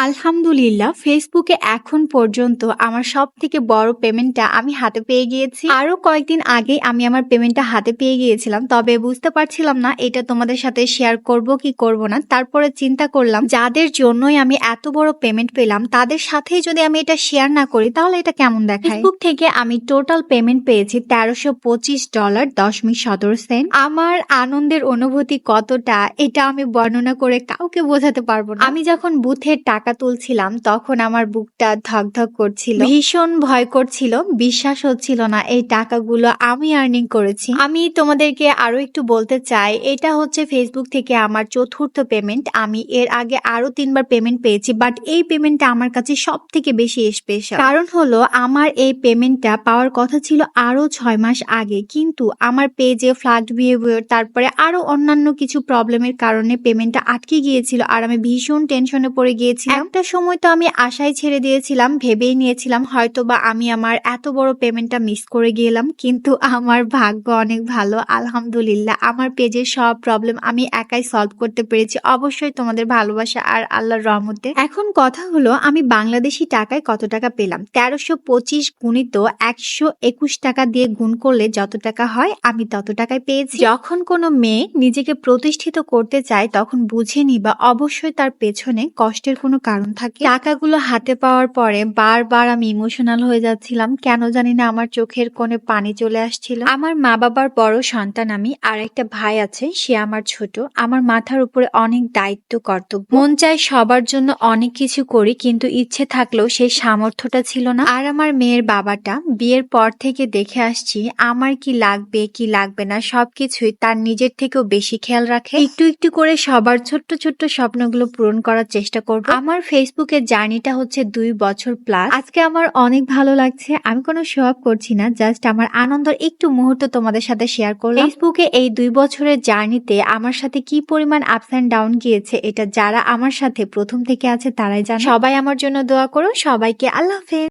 আলহামদুলিল্লাহ ফেসবুকে এখন পর্যন্ত আমার সবথেকে বড় পেমেন্টটা আমি হাতে পেয়ে গিয়েছি। আরো কয়েকদিন আগেই আমি আমার পেমেন্টটা হাতে পেয়ে গিয়েছিলাম, তবে বুঝতে পারছিলাম না এটা তোমাদের সাথে শেয়ার করব কি করব না। তারপরে চিন্তা করলাম যাদের জন্যই আমি এত বড় পেমেন্ট পেলাম তাদের সাথেই যদি আমি এটা শেয়ার না করি তাহলে এটা কেমন দেখায়। ফেসবুক থেকে আমি টোটাল পেমেন্ট পেয়েছি $1325.17। আমার আনন্দের অনুভূতি কতটা এটা আমি বর্ণনা করে কাউকে বোঝাতে পারবো না। আমি যখন বুথের টাকা তুলছিলাম তখন আমার বুকটা ধকধক করছিল, ভীষণ ভয় করছিল, বিশ্বাস হচ্ছিল না এই টাকাগুলো আমি আর্নিং করেছি। আমি তোমাদেরকে আরো একটু বলতে চাই, এটা হচ্ছে ফেসবুক থেকে আমার চতুর্থ পেমেন্ট। আমি এর আগে আরো 3বার পেমেন্ট পেয়েছি, বাট এই পেমেন্টটা আমার কাছে সব থেকে বেশি স্পেশাল। কারণ হলো আমার এই পেমেন্টটা পাওয়ার কথা ছিল আরো 6 মাস আগে, কিন্তু আমার পেজে ফ্ল্যাট বিহেভিয়ার তারপরে আরো অন্যান্য কিছু প্রবলেমের কারণে পেমেন্টটা আটকে গিয়েছিল আর আমি ভীষণ টেনশনে পড়ে গিয়েছিলাম। একটা সময় তো আমি আশাই ছেড়ে দিয়েছিলাম, ভেবেই নিয়েছিলাম হয়তো বা আমি আমার এত বড় পেমেন্টটা মিস করে গেলাম, কিন্তু আমার ভাগ্য অনেক ভালো। আলহামদুলিল্লাহ আমার পেজের সব প্রবলেম আমি একাই সলভ করতে পেরেছি, অবশ্যই তোমাদের ভালোবাসা আর আল্লাহর রহমতে। এখন কথা হলো আমি বাংলাদেশি টাকায় কত টাকা পেলাম। 1325 গুণিত 121 টাকা দিয়ে গুণ করলে যত টাকা হয় আমি তত টাকায় পেয়েছি। যখন কোনো মেয়ে নিজেকে প্রতিষ্ঠিত করতে চায় তখন বুঝে নিবা অবশ্যই তার পেছনে কষ্টের কোনো কারণ থাকে। টাকাগুলো হাতে পাওয়ার পরে বারবার আমি ইমোশনাল হয়ে যাচ্ছিলাম, কেন জানি না আমার চোখের কোণে পানি চলে আসছিল। আমার মা বাবার বড় সন্তান আমি, আর একটা ভাই আছে, সে আমার ছোট। আমার মাথার উপরে অনেক দায়িত্ব কর্তব্য, মন চায় সবার জন্য অনেক কিছু করি, কিন্তু ইচ্ছে থাকলেও সেই সামর্থ্যটা ছিল না। আর আমার মেয়ের বাবাটা বিয়ের পর থেকে দেখে আসছি আমার কি লাগবে কি লাগবে না সবকিছুই তার নিজের থেকেও বেশি খেয়াল রাখে। একটু একটু করে সবার ছোট্ট ছোট্ট স্বপ্নগুলো পূরণ করার চেষ্টা করব। আমার ফেসবুকের জার্নিটা হচ্ছে 2 বছর প্লাস। আজকে আমার অনেক ভালো লাগছে, আমি কোনো শো অফ করছি না, জাস্ট আমার আনন্দের একটু মুহূর্ত তোমাদের সাথে শেয়ার করলাম। ফেসবুকে এই 2 বছরের জার্নিতে আমার সাথে কি পরিমাণ আপস এন্ড ডাউন গিয়েছে এটা যারা আমার সাথে প্রথম থেকে আছে তারাই জানে। সবাই আমার জন্য দোয়া করো, সবাইকে আল্লাহ হাফেজ।